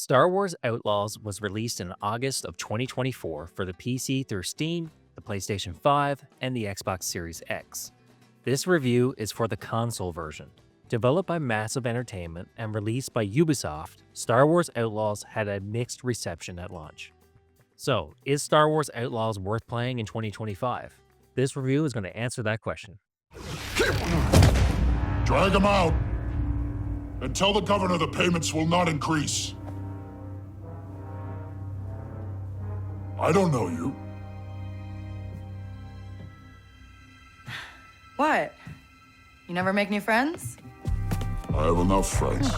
Star Wars Outlaws was released in August of 2024 for the PC through Steam, the PlayStation 5, and the Xbox Series X. This review is for the console version. Developed by Massive Entertainment and released by Ubisoft, Star Wars Outlaws had a mixed reception at launch. So, is Star Wars Outlaws worth playing in 2025? This review is going to answer that question. Drag him out! And tell the governor the payments will not increase. I don't know you. What? You never make new friends? I have enough friends.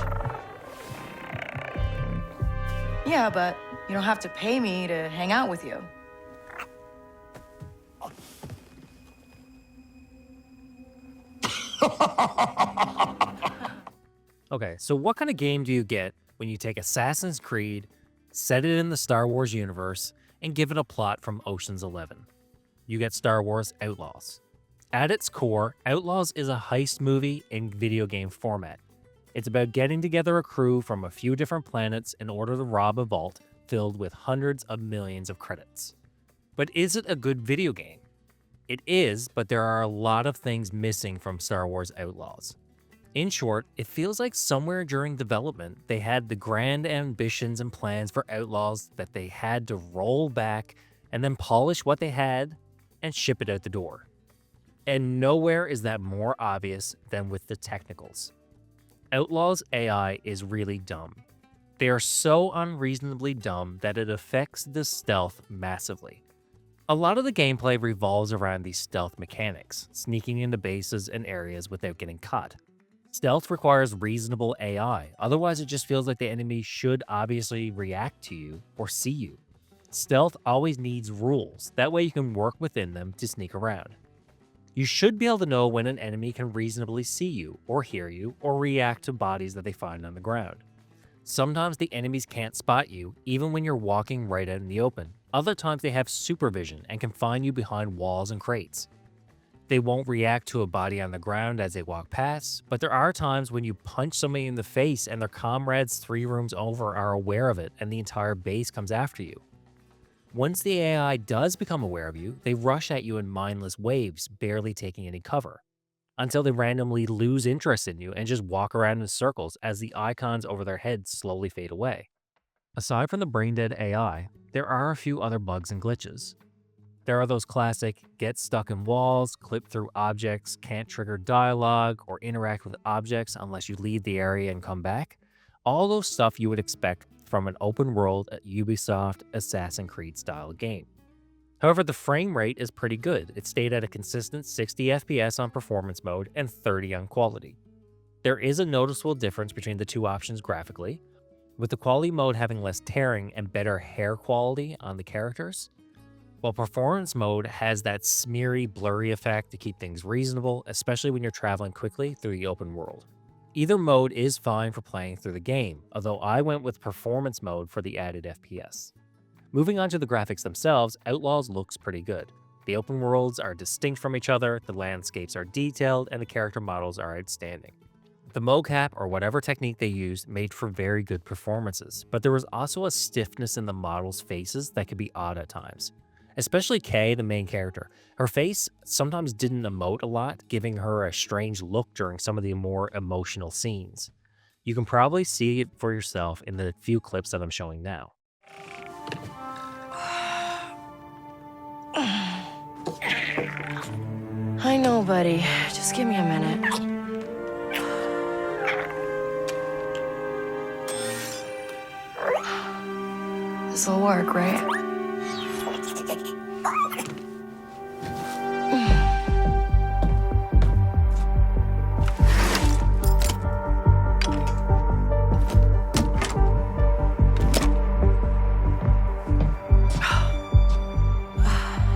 Yeah, but you don't have to pay me to hang out with you. Okay, so what kind of game do you get when you take Assassin's Creed, set it in the Star Wars universe, and give it a plot from Ocean's 11? You get Star Wars Outlaws. At its core, Outlaws is a heist movie in video game format. It's about getting together a crew from a few different planets in order to rob a vault filled with hundreds of millions of credits. But is it a good video game? It is, but there are a lot of things missing from Star Wars Outlaws. In short, it feels like somewhere during development, they had the grand ambitions and plans for Outlaws that they had to roll back and then polish what they had and ship it out the door. And nowhere is that more obvious than with the technicals. Outlaws AI is really dumb. They are so unreasonably dumb that it affects the stealth massively. A lot of the gameplay revolves around these stealth mechanics, sneaking into bases and areas without getting caught. Stealth requires reasonable AI, otherwise it just feels like the enemy should obviously react to you or see you. Stealth always needs rules, that way you can work within them to sneak around. You should be able to know when an enemy can reasonably see you, or hear you, or react to bodies that they find on the ground. Sometimes the enemies can't spot you, even when you're walking right out in the open. Other times they have supervision and can find you behind walls and crates. They won't react to a body on the ground as they walk past, but there are times when you punch somebody in the face and their comrades 3 rooms over are aware of it and the entire base comes after you. Once the AI does become aware of you, they rush at you in mindless waves, barely taking any cover, until they randomly lose interest in you and just walk around in circles as the icons over their heads slowly fade away. Aside from the brain-dead AI, there are a few other bugs and glitches. There are those classic get stuck in walls, clip through objects, can't trigger dialogue, or interact with objects unless you leave the area and come back. All those stuff you would expect from an open world Ubisoft Assassin's Creed style game. However, the frame rate is pretty good. It stayed at a consistent 60 FPS on performance mode and 30 on quality. There is a noticeable difference between the two options graphically, with the quality mode having less tearing and better hair quality on the characters, while performance mode has that smeary, blurry effect to keep things reasonable, especially when you're traveling quickly through the open world. Either mode is fine for playing through the game, although I went with performance mode for the added FPS. Moving on to the graphics themselves, Outlaws looks pretty good. The open worlds are distinct from each other, the landscapes are detailed, and the character models are outstanding. The mocap, or whatever technique they used, made for very good performances, but there was also a stiffness in the models' faces that could be odd at times. Especially Kay, the main character. Her face sometimes didn't emote a lot, giving her a strange look during some of the more emotional scenes. You can probably see it for yourself in the few clips that I'm showing now. I know, buddy. Just give me a minute. This'll work, right?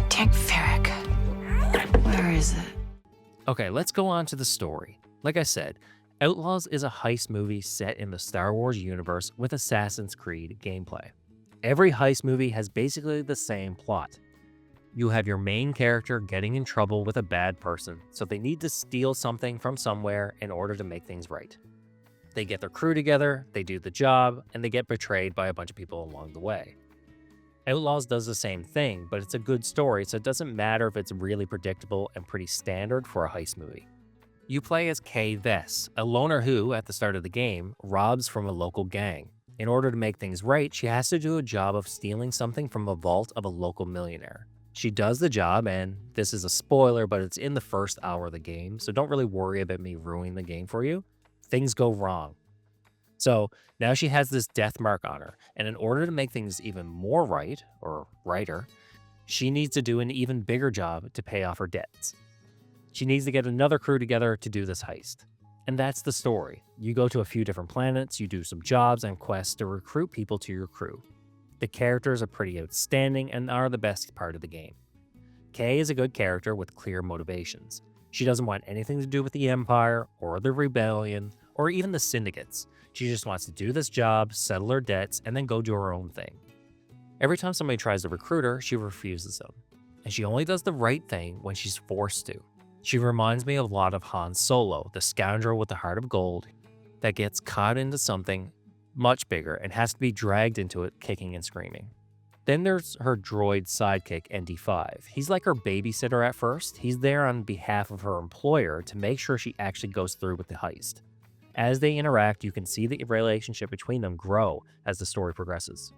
Tank Ferric. Where is it? Okay, let's go on to the story. Like I said, Outlaws is a heist movie set in the Star Wars universe with Assassin's Creed gameplay. Every heist movie has basically the same plot. You have your main character getting in trouble with a bad person, so they need to steal something from somewhere in order to make things right. they get their crew together, they do the job, and they get betrayed by a bunch of people along the way. Outlaws does the same thing, but it's a good story, so it doesn't matter if it's really predictable and pretty standard for a heist movie. You play as Kay Vess, a loner who, at the start of the game, robs from a local gang. In order to make things right, she has to do a job of stealing something from a vault of a local millionaire. She does the job, and this is a spoiler, but it's in the first hour of the game, so don't really worry about me ruining the game for you. Things go wrong. So now she has this death mark on her, and in order to make things even more right, or righter, she needs to do an even bigger job to pay off her debts. She needs to get another crew together to do this heist. And that's the story. You go to a few different planets, you do some jobs and quests to recruit people to your crew. The characters are pretty outstanding and are the best part of the game. Kay is a good character with clear motivations. She doesn't want anything to do with the Empire, or the Rebellion, or even the Syndicates. She just wants to do this job, settle her debts, and then go do her own thing. Every time somebody tries to recruit her, she refuses them. And she only does the right thing when she's forced to. She reminds me a lot of Han Solo, the scoundrel with the heart of gold that gets caught into something much bigger and has to be dragged into it kicking and screaming. Then there's her droid sidekick, ND5. He's like her babysitter at first. He's there on behalf of her employer to make sure she actually goes through with the heist. As they interact, you can see the relationship between them grow as the story progresses.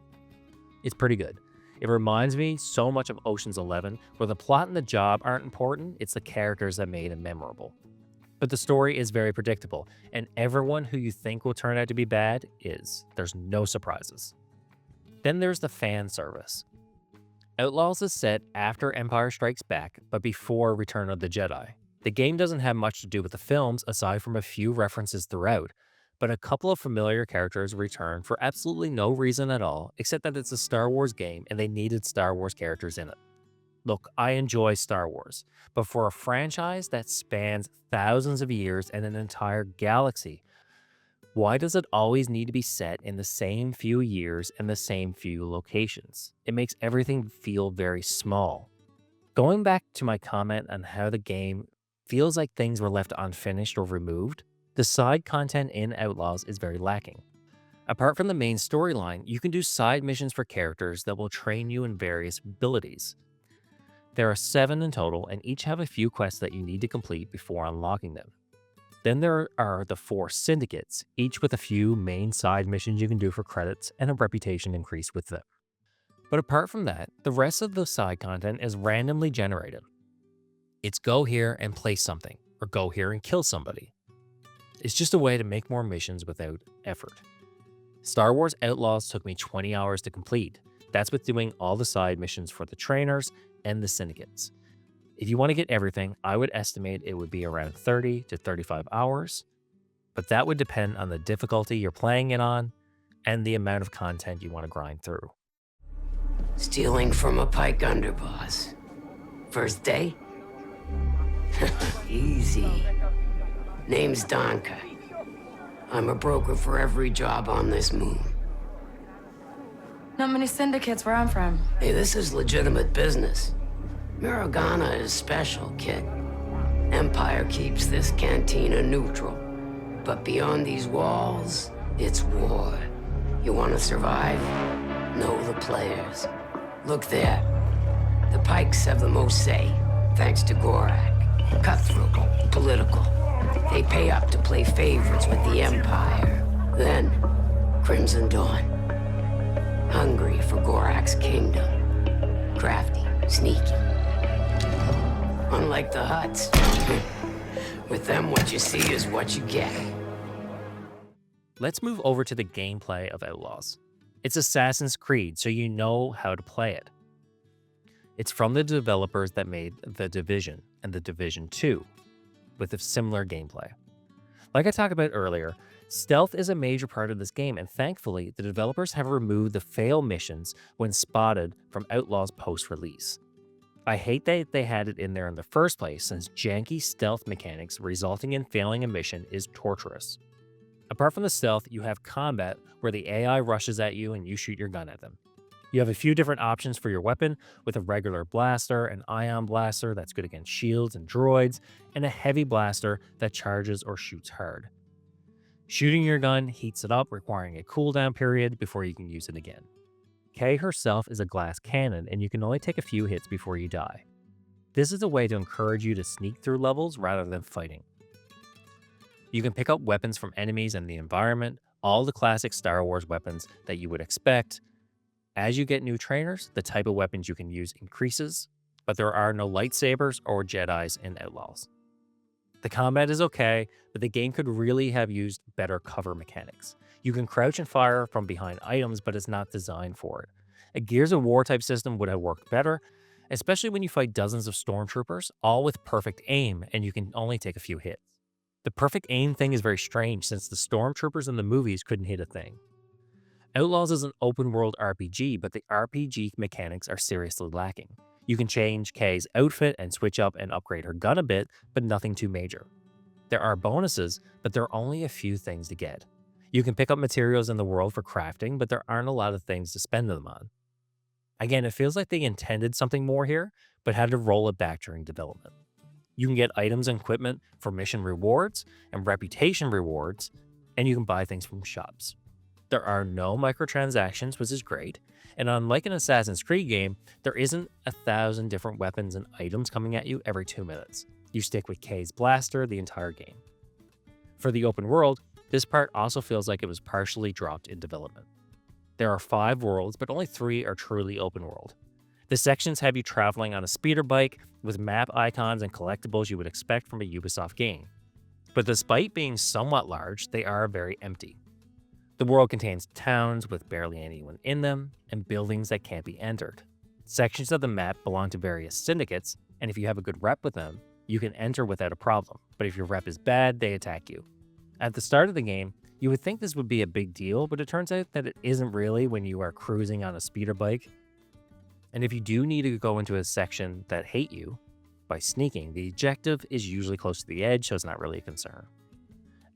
It's pretty good. It reminds me so much of Ocean's 11, where the plot and the job aren't important, it's the characters that made it memorable. But the story is very predictable, and everyone who you think will turn out to be bad is. There's no surprises. Then there's the fan service. Outlaws is set after Empire Strikes Back, but before Return of the Jedi. The game doesn't have much to do with the films aside from a few references throughout, but a couple of familiar characters return for absolutely no reason at all, except that it's a Star Wars game and they needed Star Wars characters in it. Look, I enjoy Star Wars, but for a franchise that spans thousands of years and an entire galaxy, why does it always need to be set in the same few years and the same few locations? It makes everything feel very small. Going back to my comment on how the game feels like things were left unfinished or removed, the side content in Outlaws is very lacking. Apart from the main storyline, you can do side missions for characters that will train you in various abilities. There are 7 in total, and each have a few quests that you need to complete before unlocking them. Then there are the 4 syndicates, each with a few main side missions you can do for credits and a reputation increase with them. But apart from that, the rest of the side content is randomly generated. It's go here and play something, or go here and kill somebody. It's just a way to make more missions without effort. Star Wars Outlaws took me 20 hours to complete. That's with doing all the side missions for the trainers and the syndicates. If you want to get everything, I would estimate it would be around 30 to 35 hours, but that would depend on the difficulty you're playing it on and the amount of content you want to grind through. Stealing from a Pike underboss. First day? Easy. Name's Donka. I'm a broker for every job on this moon. Not many syndicates where I'm from. Hey, this is legitimate business. Miragana is special, kid. Empire keeps this cantina neutral. But beyond these walls, it's war. You want to survive? Know the players. Look there. The Pikes have the most say, thanks to Gorak. Cutthroat, political. They pay up to play favorites with the Empire. Then, Crimson Dawn. Hungry for Gorak's kingdom. Crafty, sneaky. Unlike the Hutts. With them, what you see is what you get. Let's move over to the gameplay of Outlaws. It's Assassin's Creed, so you know how to play it. It's from the developers that made The Division and The Division 2, with a similar gameplay. Like I talked about earlier, stealth is a major part of this game, and thankfully, the developers have removed the fail missions when spotted from Outlaws post-release. I hate that they had it in there in the first place, since janky stealth mechanics resulting in failing a mission is torturous. Apart from the stealth, you have combat where the AI rushes at you and you shoot your gun at them. You have a few different options for your weapon, with a regular blaster, an ion blaster that's good against shields and droids, and a heavy blaster that charges or shoots hard. Shooting your gun heats it up, requiring a cooldown period before you can use it again. Kay herself is a glass cannon, and you can only take a few hits before you die. This is a way to encourage you to sneak through levels rather than fighting. You can pick up weapons from enemies and the environment, all the classic Star Wars weapons that you would expect. As you get new trainers, the type of weapons you can use increases, but there are no lightsabers or Jedis in Outlaws. The combat is okay, but the game could really have used better cover mechanics. You can crouch and fire from behind items, but it's not designed for it. A Gears of War type system would have worked better, especially when you fight dozens of stormtroopers, all with perfect aim, and you can only take a few hits. The perfect aim thing is very strange since the stormtroopers in the movies couldn't hit a thing. Outlaws is an open world RPG, but the RPG mechanics are seriously lacking. You can change Kay's outfit and switch up and upgrade her gun a bit, but nothing too major. There are bonuses, but there are only a few things to get. You can pick up materials in the world for crafting, but there aren't a lot of things to spend them on. Again, it feels like they intended something more here, but had to roll it back during development. You can get items and equipment for mission rewards and reputation rewards, and you can buy things from shops. There are no microtransactions, which is great, and unlike an Assassin's Creed game, there isn't 1,000 different weapons and items coming at you every 2 minutes. You stick with Kay's blaster the entire game. For the open world, this part also feels like it was partially dropped in development. There are 5 worlds, but only 3 are truly open world. The sections have you traveling on a speeder bike with map icons and collectibles you would expect from a Ubisoft game. But despite being somewhat large, they are very empty. The world contains towns with barely anyone in them, and buildings that can't be entered. Sections of the map belong to various syndicates, and if you have a good rep with them, you can enter without a problem, but if your rep is bad, they attack you. At the start of the game, you would think this would be a big deal, but it turns out that it isn't really when you are cruising on a speeder bike. And if you do need to go into a section that hate you by sneaking, the objective is usually close to the edge, so it's not really a concern.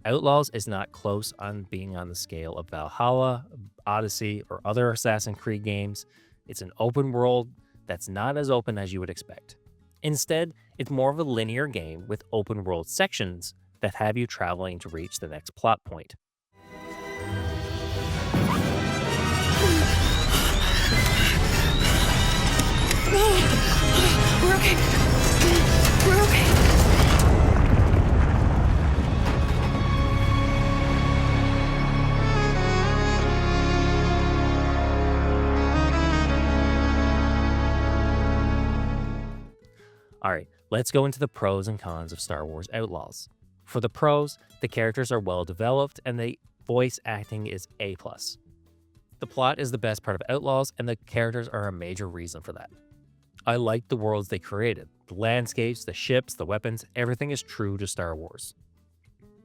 Outlaws is not close on being on the scale of Valhalla, Odyssey, or other Assassin's Creed games. It's an open world that's not as open as you would expect. Instead, it's more of a linear game with open world sections that have you traveling to reach the next plot point. We're okay. We're okay. Alright, let's go into the pros and cons of Star Wars Outlaws. For the pros, the characters are well developed and the voice acting is A+. The plot is the best part of Outlaws and the characters are a major reason for that. I like the worlds they created. The landscapes, the ships, the weapons, everything is true to Star Wars.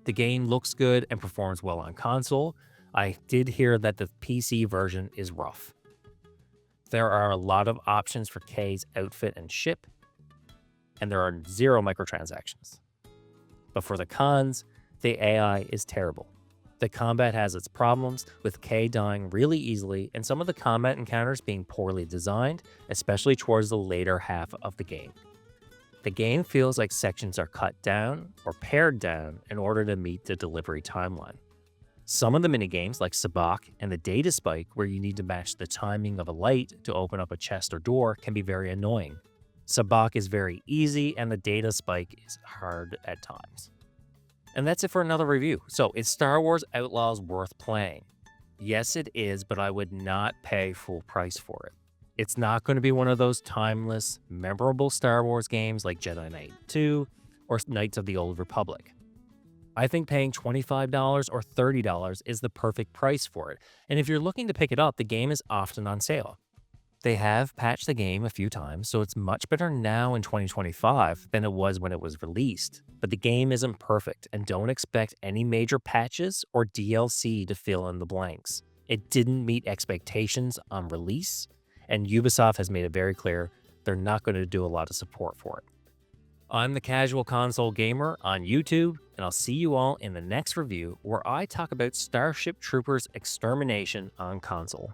The game looks good and performs well on console. I did hear that the PC version is rough. There are a lot of options for Kay's outfit and ship, and there are 0 microtransactions. But for the cons, the AI is terrible. The combat has its problems, with Kay dying really easily and some of the combat encounters being poorly designed, especially towards the later half of the game. The game feels like sections are cut down or pared down in order to meet the delivery timeline. Some of the minigames, like Sabacc and the data spike, where you need to match the timing of a light to open up a chest or door, can be very annoying. Sabacc is very easy, and the data spike is hard at times. And that's it for another review. So, is Star Wars Outlaws worth playing? Yes, it is, but I would not pay full price for it. It's not going to be one of those timeless, memorable Star Wars games like Jedi Knight 2 or Knights of the Old Republic. I think paying $25 or $30 is the perfect price for it, and if you're looking to pick it up, the game is often on sale. They have patched the game a few times, so it's much better now in 2025 than it was when it was released. But the game isn't perfect, and don't expect any major patches or DLC to fill in the blanks. It didn't meet expectations on release, and Ubisoft has made it very clear they're not going to do a lot of support for it. I'm the Casual Console Gamer on YouTube, and I'll see you all in the next review where I talk about Starship Troopers Extermination on console.